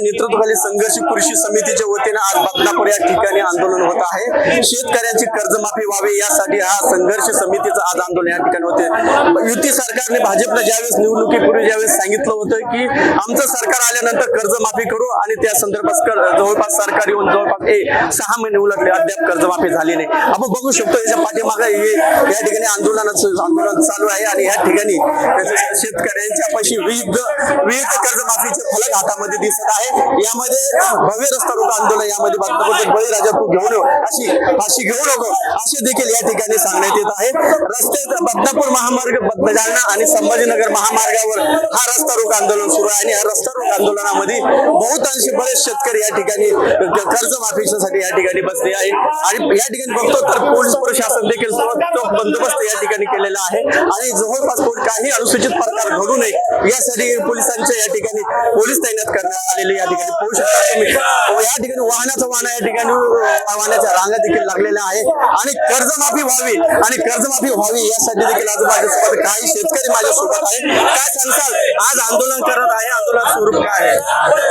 नेतृत्वाखाली संघर्ष कृषी समितीच्या वतीने आज बदनापूर या ठिकाणी आंदोलन होत आहे। शेतकऱ्यांची कर्जमाफी व्हावी यासाठी हा संघर्ष समितीचं आज आंदोलन या ठिकाणी होते। युती सरकारने भाजपला ज्यावेळेस निवडणुकीपूर्वी ज्यावेळेस सांगितलं होतं की आमचं सरकार आल्यानंतर कर्जमाफी करू आणि त्या संदर्भात जवळपास सरकार येऊन जवळपास 6 महिने उलटले, अद्याप कर्जमाफी झाली नाही। आपण बघू शकतो याच्या पाठीमागे या ठिकाणी आंदोलन चालू आहे आणि या ठिकाणी शेतकऱ्यांच्या पाशी विविध कर्जमाफीचे फलक हातामध्ये दिसत आहे। यामध्ये भव्य रस्ता रोको आंदोलन यामध्ये बदनापूरचे बळीराजा तू घेऊन अशी फाशी घेऊ नको असे देखील या ठिकाणी सांगण्यात येत आहे। रस्त्यात बदनापूर महामार्ग जालना आणि संभाजीनगर महामार्गावर हा रस्ता रोको आंदोलन सुरू आहे आणि या रस्ता रोको आंदोलनामध्ये बहुतांशी बरेच शेतकरी या ठिकाणी कर्जमाफीसाठी या ठिकाणी बसले आहे आणि या ठिकाणी बघतो तर पोलीस प्रशासन देखील तो बंदोबस्त या ठिकाणी केलेला आहे आणि जवळपास काही अनुसूचित प्रकार घडू नये यासाठी पोलिसांच्या या ठिकाणी पोलीस तैनात करण्यात आलेले या ठिकाणी पाहू शकता तुम्ही। या ठिकाणी वाहन या ठिकाणी वाहनाच्या रांगा देखील लागलेल्या आहे आणि कर्जमाफी व्हावी यासाठी देखील आज माझ्यासोबत काही शेतकरी माझ्यासोबत आहे। काय सांगताल, आज आंदोलन करत आहे, आंदोलन स्वरूप काय आहे?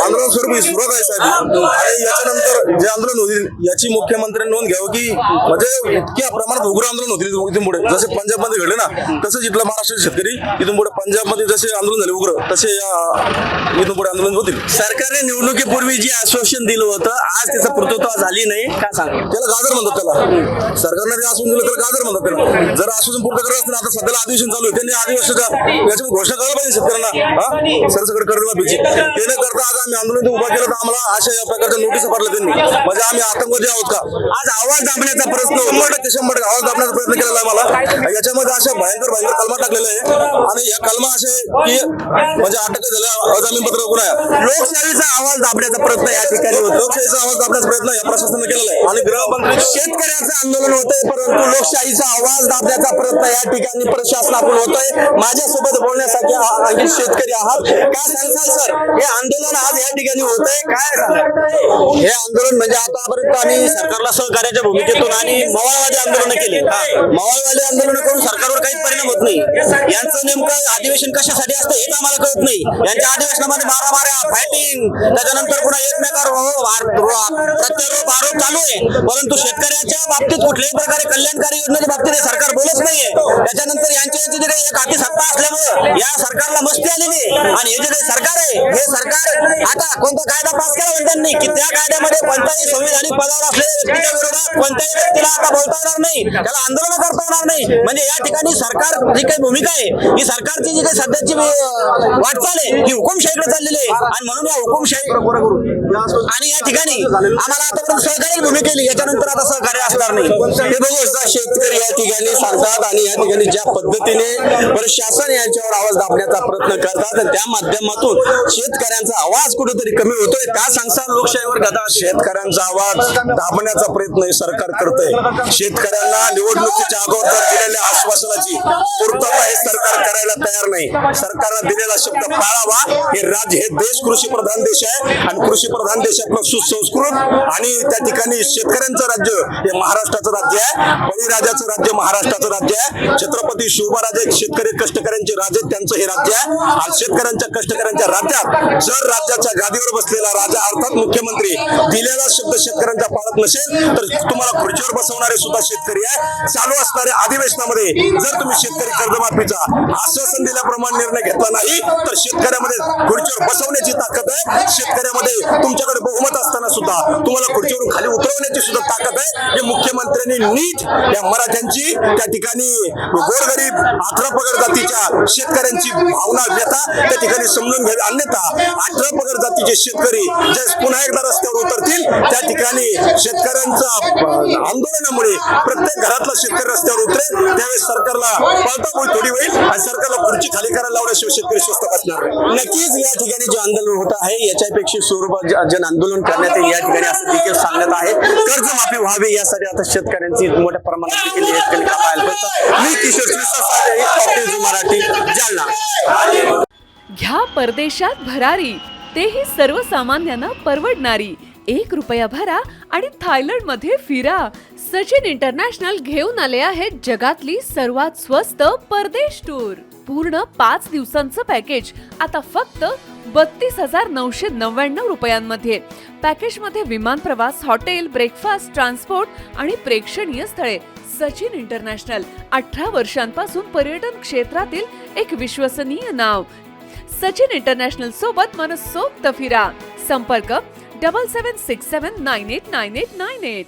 आंदोलन स्वरूप सुरुवात आहे साहेब आणि याच्यानंतर जे आंदोलन होईल याची मुख्यमंत्र्यांनी नोंद घ्यावं की म्हणजे इतक्या प्रमाणात उग्र आंदोलन होतील इथून पुढे। जसे पंजाबमध्ये घडले ना तसंच इथलं महाराष्ट्राचे शेतकरी इथून पुढे पंजाबमध्ये जसे आंदोलन झाले उग्र तसे इथून पुढे आंदोलन होतील। सरकारने निवडणुकीपूर्वी जी आश्वासन दिलं होतं आज त्याचं पूर्तता झाली नाही, काय सांग? त्याला गाजर म्हणतात, त्याला सरकारने जे आश्वासन दिलं त्याला गाजर म्हणतात त्याला। जर आश्वासन पूर्ण करत असतील आता सध्याला अधिवेशन चालू आहे, त्यांनी अधिवेशनाच्या याची घोषणा करायला पाहिजे शेतकऱ्यांना सरसकट कर्जमाफीची। ते न करता आज आम्ही आंदोलन उभा केलं तर आम्हाला अशा या प्रकारच्या नोटीस पाडल्या त्यांनी, म्हणजे आम्ही आतंकवादी आहोत का? आज आवाज दाबण्याचा प्रश्न 100% आवाज दाबण्याचा प्रयत्न केलेला आहे मला। याच्यामध्ये अशा भयंकर कलमा टाकलेला आहे आणि या कलमा असे की म्हणजे अटक झाल्या अजामीनपात्र गुन्हा आहे। लोकशाहीचा आवाज दाबण्याचा प्रयत्न या ठिकाणी होतो, लोकशाहीचा आवाज दाबण्याचा प्रयत्न या प्रशासनाने केलेला आहे आणि गृहमंत्री शेतकऱ्याचं आंदोलन होतंय परंतु लोकशाहीचा आवाज दाबण्याचा प्रयत्न या ठिकाणी प्रशासनाकडून होतोय। माझ्यासोबत बोलण्यासाठी आणखी शेतकरी आहात, काय सांगताल सर? हे आंदोलन आज या ठिकाणी होतंय, काय हे आंदोलन म्हणजे आतापर्यंत आम्ही सरकारला सहकार्याच्या भूमिकेतून आणि मवाळवादी आंदोलन केले। मवाळवादी आंदोलन करून सरकारवर काहीच परिणाम होत नाही। यांचं नेमकं अधिवेशन कशासाठी असतं हेच आम्हाला कळत नाही। यांच्या अधिवेशनामध्ये मारामाऱ्या, फायटिंग, त्याच्यानंतर पुन्हा एकमेकावर प्रत्यारोप आरोप चालू आहे, परंतु शेतकऱ्याच्या बाबतीत कुठल्याही प्रकारे कल्याणकारी योजनेच्या बाबतीत सरकार बोलत नाहीये। त्याच्यानंतर यांची जे काही एक हाती सत्ता असल्यामुळे या सरकारला मस्ती आलेली आहे आणि हे जे काही सरकार आहे हे सरकार आता कोणता कायदा पास केला म्हणतात नाही की त्या कायद्यामध्ये कोणत्याही संविधानिक पदावर असलेल्या व्यक्तीच्या विरोधात कोणत्याही व्यक्तीला आता बोलता येणार नाही, त्याला आंदोलन करता येणार नाही। म्हणजे या ठिकाणी सरकार जी काही भूमिका आहे ही सरकारची जी काही सध्याची वाटचाल आहे ही हुकुमशाहीकडे चाललेली आहे आणि म्हणून या हुकुमशाही आणि या ठिकाणी आम्हाला आतापर्यंत सहकार्य भूमिका केली, याच्यानंतर आता सहकार्य असणार नाही। हे बघू शेतकरी या ठिकाणी सांगतात आणि या ठिकाणी ज्या पद्धतीने प्रशासन यांच्यावर आवाज दाबण्याचा प्रयत्न करतात आणि त्या माध्यमातून शेतकऱ्यांचा आवाज कुठेतरी कमी होतोय, काय सांगतात? लोकशाहीवर गदा शेतकऱ्यांचा आवाज दाबण्याचा प्रयत्न सरकार करतंय। शेतकऱ्यांना निवडणुकीच्या अगोदर दिलेल्या आश्वासनाची पूर्तता हे सरकार करायला तयार नाही। सरकारने दिलेला शब्द पाळावा। हे देश कृषी प्रधान देश आहे आणि कृषी प्रधान देशातलं सुसंस्कृत आणि त्या ठिकाणी शेतकऱ्यांचं राज्य हे महाराष्ट्राचं राज्य आहे। बळीराजाचं राज्य महाराष्ट्राचं राज्य आहे। छत्रपती शिवबाराजे शेतकरी कष्टकऱ्यांचे राजे त्यांचं हे राज्य आहे आणि शेतकऱ्यांच्या कष्टकऱ्यांच्या राज्यात जर राज्याच्या गादीवर बसलेला राजा अर्थात मुख्यमंत्री दिलेला शब्द शेतकऱ्यांचा पाळत नसेल तर तुम्हाला खुर्चीवर बसवणारे सुद्धा शेतकरी आहे। चालू असणाऱ्या अधिवेशनामध्ये जर तुम्ही शेतकरी कर्जमाफीचा आश्वासन दिल्याप्रमाणे निर्णय घेतला नाही तर शेतकऱ्यामध्ये खुर्चीवर बसवण्याची ताकद आहे। शेतकऱ्यामध्ये तुमच्याकडे बहुमत असताना सुद्धा तुम्हाला खुर्चीवरून खाली उतरवण्याची सुद्धा ताकद आहे। हे मुख्यमंत्र्यांनी नीट या मराठ्यांची त्या ठिकाणी गोरगरीब 18 पगड जातीच्या शेतकऱ्यांची भावना व्यथा त्या ठिकाणी समजून घ्यावी, अन्यथा 18 पगड जातीचे शेतकरी जे पुन्हा एकदा रस्त्यावर उतरतील त्या ठिकाणी शेतकऱ्यांचा आंदोलनामुळे प्रत्येक घरातला शेतकरी रस्त्यावर उतरेल, त्यावेळेस सरकारला पळताबोळ थोडी होईल आणि सरकारला खुर्ची खाली करायला लावल्याशिवाय शेतकरी स्वस्त बसणार नाही। नक्कीच या ठिकाणी जे आंदोलन होत आहे याच्यापेक्षा स्वरूपात जन आंदोलन करण्यात येईल या ठिकाणी असं देखील सांगण्यात आहे। कर्जमाफी व्हावी यासाठी आता शेतकऱ्यांची मोठ्या प्रमाणात देखील या ठिकाणी कापायला मिळतं। मी किशोर मराठी जालना। घ्या परदेशात भरारी, तेही सर्वसामान्यांना परवडणारी। 1 रुपया भरा आणि थायलंडमध्ये फिरा। सचिन इंटरनॅशनल घेऊन आले आहेत जगातली सर्वात स्वस्त परदेश टूर। पूर्ण 5 दिवसांचं पॅकेज आता फक्त 32,999 रुपयांमध्ये. पॅकेजमध्ये विमान प्रवास, हॉटेल, ब्रेकफास्ट, ट्रान्सपोर्ट आणि प्रेक्षणीय स्थळे. सचिन इंटरनॅशनल 18 वर्षांपासून पर्यटन क्षेत्रातील एक विश्वसनीय नाव. सचिन इंटरनॅशनल सोबत मनसोक्त फिरा. संपर्क 7767989898.